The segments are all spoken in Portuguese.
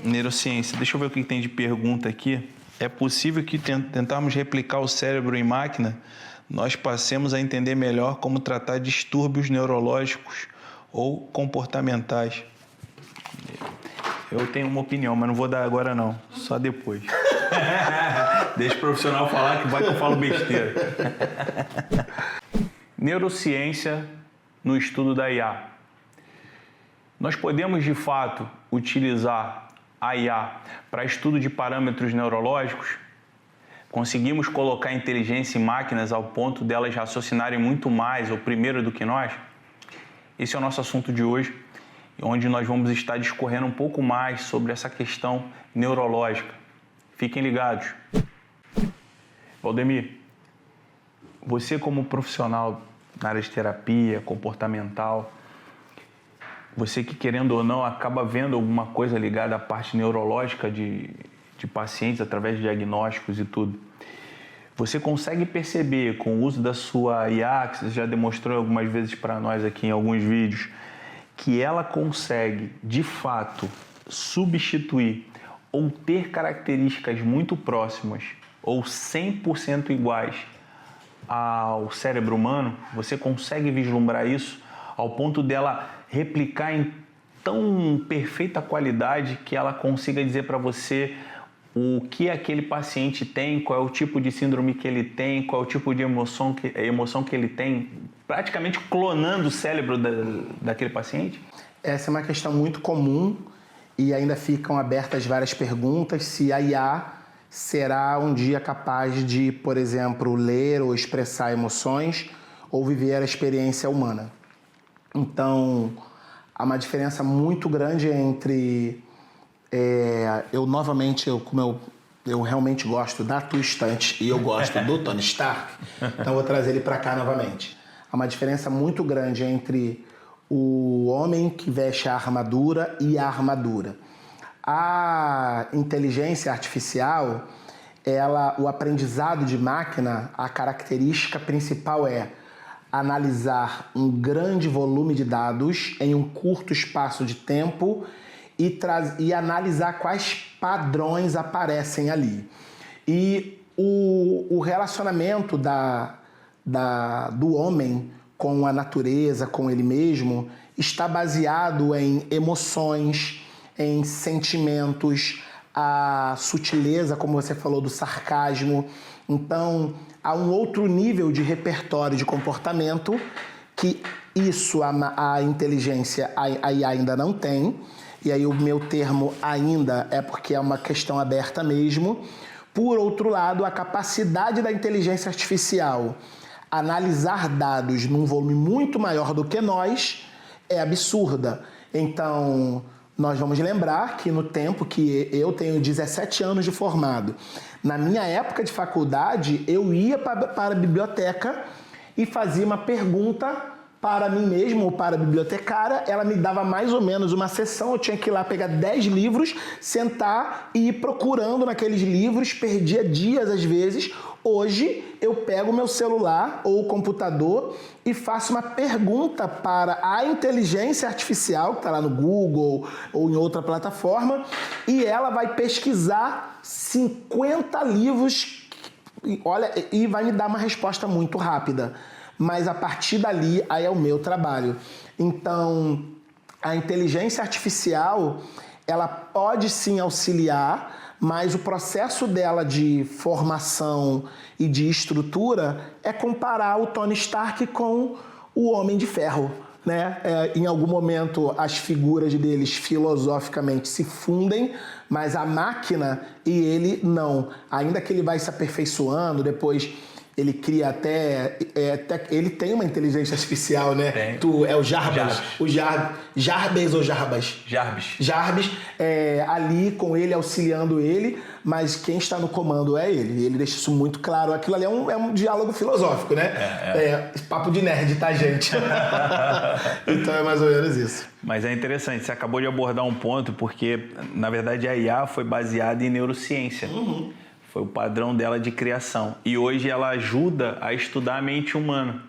Neurociência. Deixa eu ver o que tem de pergunta aqui. É possível que tentarmos replicar o cérebro em máquina, nós passemos a entender melhor como tratar distúrbios neurológicos ou comportamentais? Eu tenho uma opinião, mas não vou dar agora não, só depois. Deixa o profissional falar que vai que eu falo besteira. Neurociência no estudo da IA. Nós podemos, de fato, utilizar a IA para estudo de parâmetros neurológicos? Conseguimos colocar inteligência em máquinas ao ponto delas raciocinarem muito mais ou primeiro do que nós? Esse é o nosso assunto de hoje, onde nós vamos estar discorrendo um pouco mais sobre essa questão neurológica. Fiquem ligados. Valdemir, você como profissional na área de terapia comportamental, você que, querendo ou não, acaba vendo alguma coisa ligada à parte neurológica de pacientes através de diagnósticos e tudo. Você consegue perceber, com o uso da sua IA, que você já demonstrou algumas vezes para nós aqui em alguns vídeos, que ela consegue, de fato, substituir ou ter características muito próximas ou 100% iguais ao cérebro humano? Você consegue vislumbrar isso ao ponto dela replicar em tão perfeita qualidade que ela consiga dizer para você o que aquele paciente tem, qual é o tipo de síndrome que ele tem, qual é o tipo de emoção que ele tem, praticamente clonando o cérebro daquele paciente? Essa é uma questão muito comum e ainda ficam abertas várias perguntas se a IA será um dia capaz de, por exemplo, ler ou expressar emoções ou viver a experiência humana. Então, há uma diferença muito grande entre... Como eu realmente gosto da tua estante e eu gosto do Tony Stark, então vou trazer ele para cá novamente. Há uma diferença muito grande entre o homem que veste a armadura e a armadura. A inteligência artificial, o aprendizado de máquina, a característica principal é analisar um grande volume de dados em um curto espaço de tempo e analisar quais padrões aparecem ali. E o relacionamento do homem com a natureza, com ele mesmo, está baseado em emoções, em sentimentos, a sutileza, como você falou, do sarcasmo. Então, há um outro nível de repertório de comportamento que isso a inteligência, a IA ainda não tem. E aí o meu termo ainda é porque é uma questão aberta mesmo. Por outro lado, a capacidade da inteligência artificial analisar dados num volume muito maior do que nós é absurda. Então, nós vamos lembrar que no tempo que eu tenho 17 anos de formado, na minha época de faculdade, eu ia para a biblioteca e fazia uma pergunta para mim mesmo ou para a bibliotecária, ela me dava mais ou menos uma sessão, eu tinha que ir lá pegar 10 livros, sentar e ir procurando naqueles livros, perdia dias às vezes. Hoje eu pego o meu celular ou o computador e faço uma pergunta para a inteligência artificial, que está lá no Google ou em outra plataforma, e ela vai pesquisar 50 livros, e vai me dar uma resposta muito rápida. Mas a partir dali, aí é o meu trabalho. Então, a inteligência artificial, ela pode sim auxiliar, mas o processo dela de formação e de estrutura é comparar o Tony Stark com o Homem de Ferro, né? Em algum momento as figuras deles filosoficamente se fundem, mas a máquina e ele não. Ainda que ele vai se aperfeiçoando, depois ele cria até ele tem uma inteligência artificial, né? Tem. É o Jarbas. Jarbes ou Jarbas? Jarbes, ali com ele, auxiliando ele, mas quem está no comando é ele. Ele deixa isso muito claro. Aquilo ali é um diálogo filosófico, né? Papo de nerd, tá, gente? Então é mais ou menos isso. Mas é interessante, você acabou de abordar um ponto, porque, na verdade, a IA foi baseada em neurociência. Uhum. Foi o padrão dela de criação. E hoje ela ajuda a estudar a mente humana.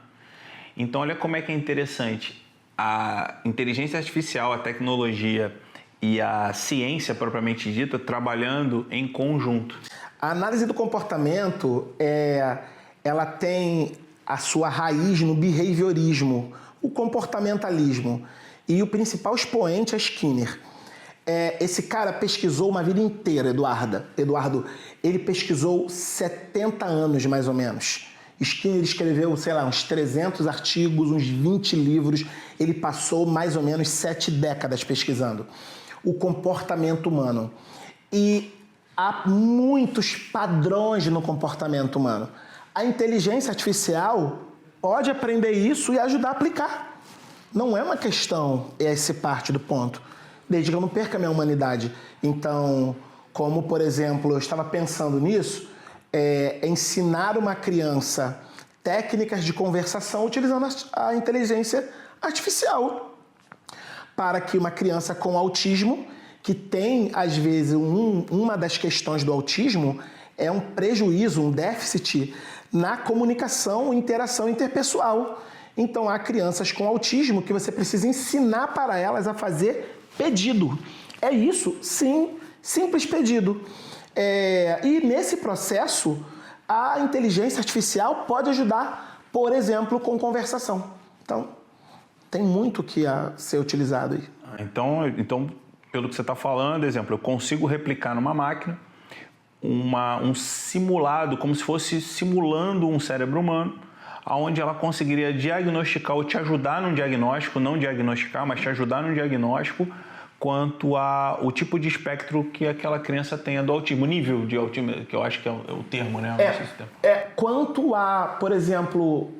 Então, olha como é que é interessante. A inteligência artificial, a tecnologia e a ciência propriamente dita trabalhando em conjunto. A análise do comportamento, ela tem a sua raiz no behaviorismo, o comportamentalismo. E o principal expoente é Skinner. Esse cara pesquisou uma vida inteira, Eduardo, ele pesquisou 70 anos mais ou menos. Skinner escreveu, sei lá, uns 300 artigos, uns 20 livros. Ele passou mais ou menos 7 décadas pesquisando o comportamento humano. E há muitos padrões no comportamento humano. A inteligência artificial pode aprender isso e ajudar a aplicar. Não é uma questão, essa parte do ponto, desde que eu não perca a minha humanidade. Então, como, por exemplo, eu estava pensando nisso, ensinar uma criança técnicas de conversação utilizando a inteligência artificial, para que uma criança com autismo, que tem, às vezes, uma das questões do autismo é um prejuízo, um déficit na comunicação e interação interpessoal. Então, há crianças com autismo que você precisa ensinar para elas a fazer pedido. É isso, sim, simples pedido. E nesse processo, a inteligência artificial pode ajudar, por exemplo, com conversação. Então, tem muito que ser utilizado aí. Então, pelo que você está falando, exemplo, eu consigo replicar numa máquina um simulado, como se fosse simulando um cérebro humano, onde ela conseguiria diagnosticar ou te ajudar num diagnóstico, não diagnosticar, mas te ajudar num diagnóstico quanto ao tipo de espectro que aquela criança tenha do autismo, nível de autismo, que eu acho que é o termo, né? Quanto a, por exemplo,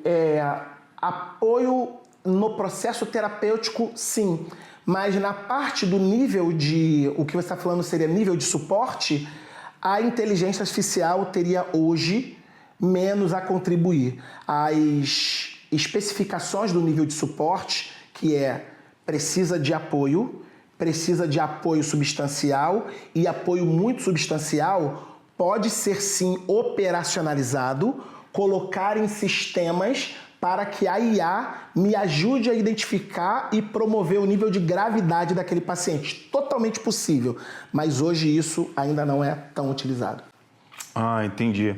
apoio no processo terapêutico, sim. Mas na parte do nível de... O que você está falando seria nível de suporte, a inteligência artificial teria hoje menos a contribuir. As especificações do nível de suporte, que precisa de apoio substancial, e apoio muito substancial pode ser sim operacionalizado, colocar em sistemas para que a IA me ajude a identificar e promover o nível de gravidade daquele paciente. Totalmente possível, mas hoje isso ainda não é tão utilizado. Ah, entendi.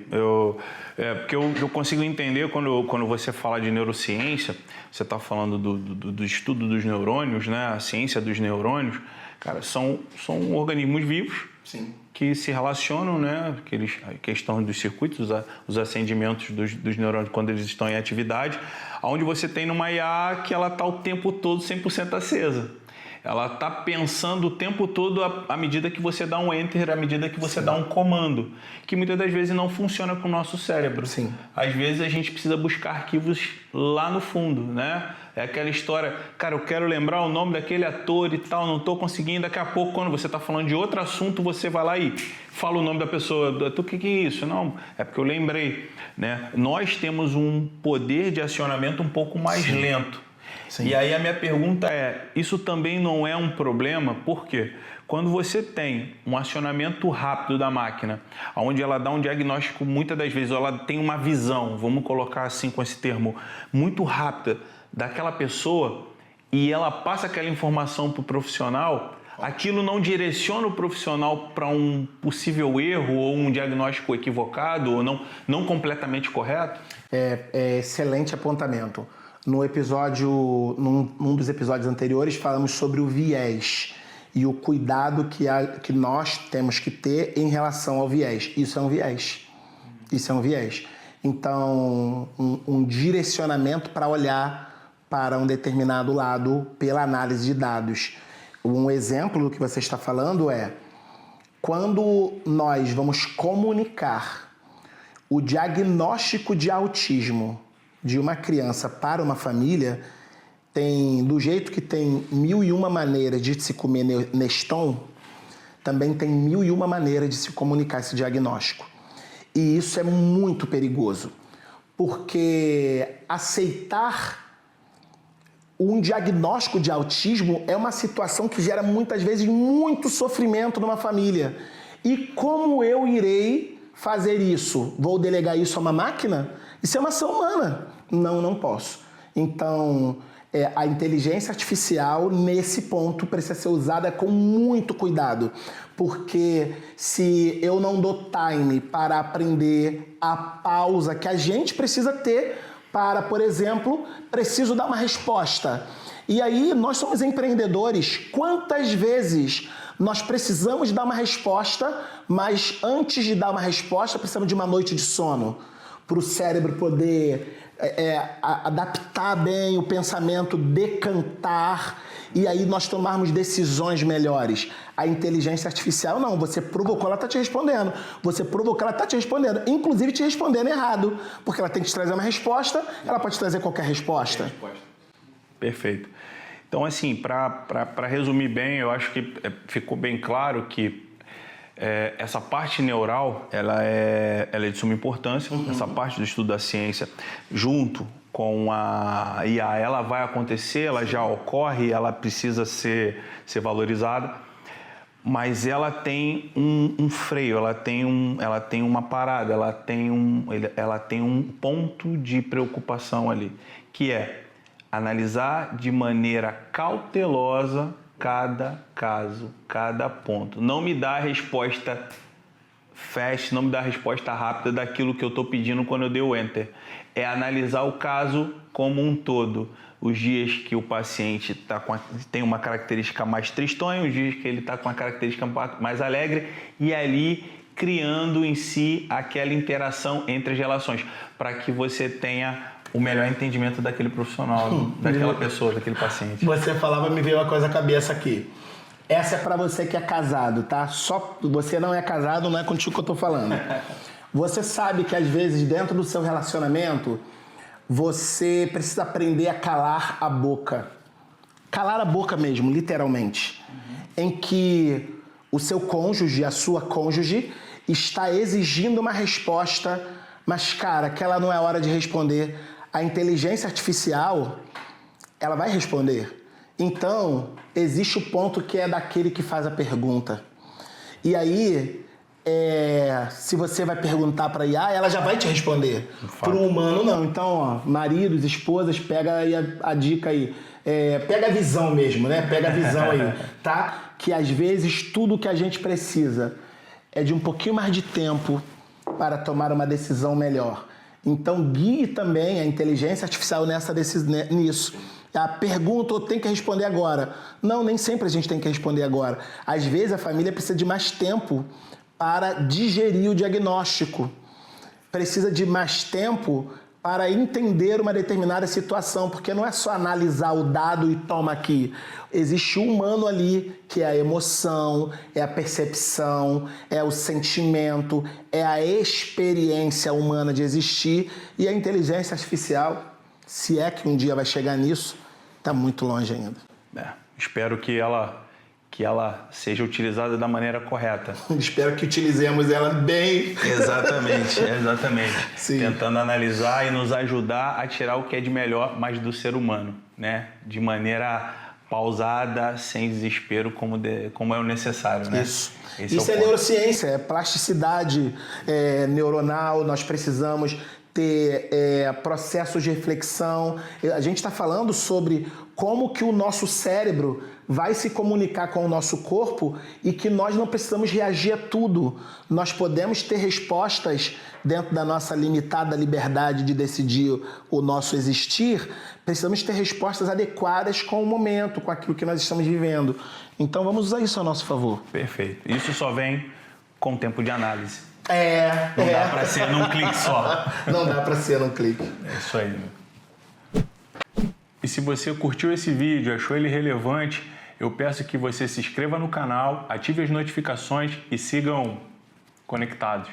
Porque eu consigo entender quando você fala de neurociência, você está falando do estudo dos neurônios, né? A ciência dos neurônios, cara, são organismos vivos. Sim. Que se relacionam, né? A questão dos circuitos, os acendimentos dos neurônios quando eles estão em atividade, onde você tem numa IA que ela está o tempo todo 100% acesa. Ela está pensando o tempo todo à medida que você dá um enter, à medida que você dá um comando, que muitas das vezes não funciona com o nosso cérebro. Sim. Às vezes a gente precisa buscar arquivos lá no fundo, né? É aquela história, cara, eu quero lembrar o nome daquele ator e tal, não estou conseguindo. Daqui a pouco, quando você está falando de outro assunto, você vai lá e fala o nome da pessoa. O que é isso? Não, é porque eu lembrei, né? Nós temos um poder de acionamento um pouco mais lento. Sim. E aí a minha pergunta isso também não é um problema? Por quê? Quando você tem um acionamento rápido da máquina, onde ela dá um diagnóstico, muitas das vezes ela tem uma visão, vamos colocar assim com esse termo, muito rápida daquela pessoa, e ela passa aquela informação para o profissional, aquilo não direciona o profissional para um possível erro ou um diagnóstico equivocado ou não completamente correto? Excelente apontamento. Num dos episódios anteriores, falamos sobre o viés e o cuidado que nós temos que ter em relação ao viés. Isso é um viés. Então, um direcionamento para olhar para um determinado lado pela análise de dados. Um exemplo do que você está falando quando nós vamos comunicar o diagnóstico de autismo de uma criança para uma família, do jeito que tem 1001 maneiras de se comer Neston, também tem 1001 maneiras de se comunicar esse diagnóstico. E isso é muito perigoso, porque aceitar um diagnóstico de autismo é uma situação que gera muitas vezes muito sofrimento numa família. E como eu irei fazer isso? Vou delegar isso a uma máquina? Isso é uma ação humana. Não posso. Então, A inteligência artificial, nesse ponto, precisa ser usada com muito cuidado. Porque se eu não dou time para aprender a pausa que a gente precisa ter para, por exemplo, preciso dar uma resposta. E aí, nós somos empreendedores. Quantas vezes nós precisamos dar uma resposta, mas antes de dar uma resposta, precisamos de uma noite de sono para o cérebro poder adaptar bem o pensamento, decantar, e aí nós tomarmos decisões melhores. A inteligência artificial, não, você provocou, ela está te respondendo. Você provocou, ela está te respondendo. Inclusive te respondendo errado, porque ela tem que te trazer uma resposta, ela pode trazer qualquer resposta. Perfeito. Então, assim, para resumir bem, eu acho que ficou bem claro que essa parte neural, ela é de suma importância. Essa parte do estudo da ciência, junto com a IA, ela vai acontecer, ela já ocorre, ela precisa ser valorizada, mas ela tem um freio, ela tem uma parada, ela tem um ponto de preocupação ali, que é analisar de maneira cautelosa cada caso, cada ponto. Não me dá a resposta fast, não me dá a resposta rápida daquilo que eu estou pedindo quando eu dei o enter. É analisar o caso como um todo. Os dias que o paciente tem uma característica mais tristonha, os dias que ele está com uma característica mais alegre, e ali criando em si aquela interação entre as relações, para que você tenha o melhor entendimento daquele profissional, daquela pessoa, daquele paciente. Você falava, me veio uma coisa à cabeça aqui. Essa é para você que é casado, tá? Só você não é casado, não é contigo que eu tô falando. Você sabe que às vezes dentro do seu relacionamento você precisa aprender a calar a boca. Calar a boca mesmo, literalmente. Em que o seu cônjuge, a sua cônjuge, está exigindo uma resposta, mas, cara, aquela não é hora de responder. A inteligência artificial, ela vai responder. Então, existe o ponto que é daquele que faz a pergunta. E aí, se você vai perguntar para a IA, ela já vai te responder. Para o humano, não. Então, ó, maridos, esposas, pega aí a dica aí. Pega a visão mesmo, né? Pega a visão aí, tá? Que às vezes tudo que a gente precisa é de um pouquinho mais de tempo para tomar uma decisão melhor. Então, guie também a inteligência artificial nisso. A pergunta eu tenho que responder agora. Não, nem sempre a gente tem que responder agora. Às vezes a família precisa de mais tempo para digerir o diagnóstico. Precisa de mais tempo para entender uma determinada situação, porque não é só analisar o dado e toma aqui. Existe um humano ali, que é a emoção, é a percepção, é o sentimento, é a experiência humana de existir, e a inteligência artificial, se é que um dia vai chegar nisso, está muito longe ainda. Espero que ela seja utilizada da maneira correta. Espero que utilizemos ela bem. Exatamente. Sim. Tentando analisar e nos ajudar a tirar o que é de melhor, mas do ser humano, né? De maneira pausada, sem desespero, como é o necessário, né? Isso. Isso é neurociência, é plasticidade neuronal. Nós precisamos ter processos de reflexão. A gente está falando sobre como que o nosso cérebro vai se comunicar com o nosso corpo e que nós não precisamos reagir a tudo. Nós podemos ter respostas dentro da nossa limitada liberdade de decidir o nosso existir. Precisamos ter respostas adequadas com o momento, com aquilo que nós estamos vivendo. Então vamos usar isso a nosso favor. Perfeito. Isso só vem com tempo de análise. Não dá para ser num clique só. Não dá para ser num clique. É isso aí. E se você curtiu esse vídeo, achou ele relevante, eu peço que você se inscreva no canal, ative as notificações e sigam conectados.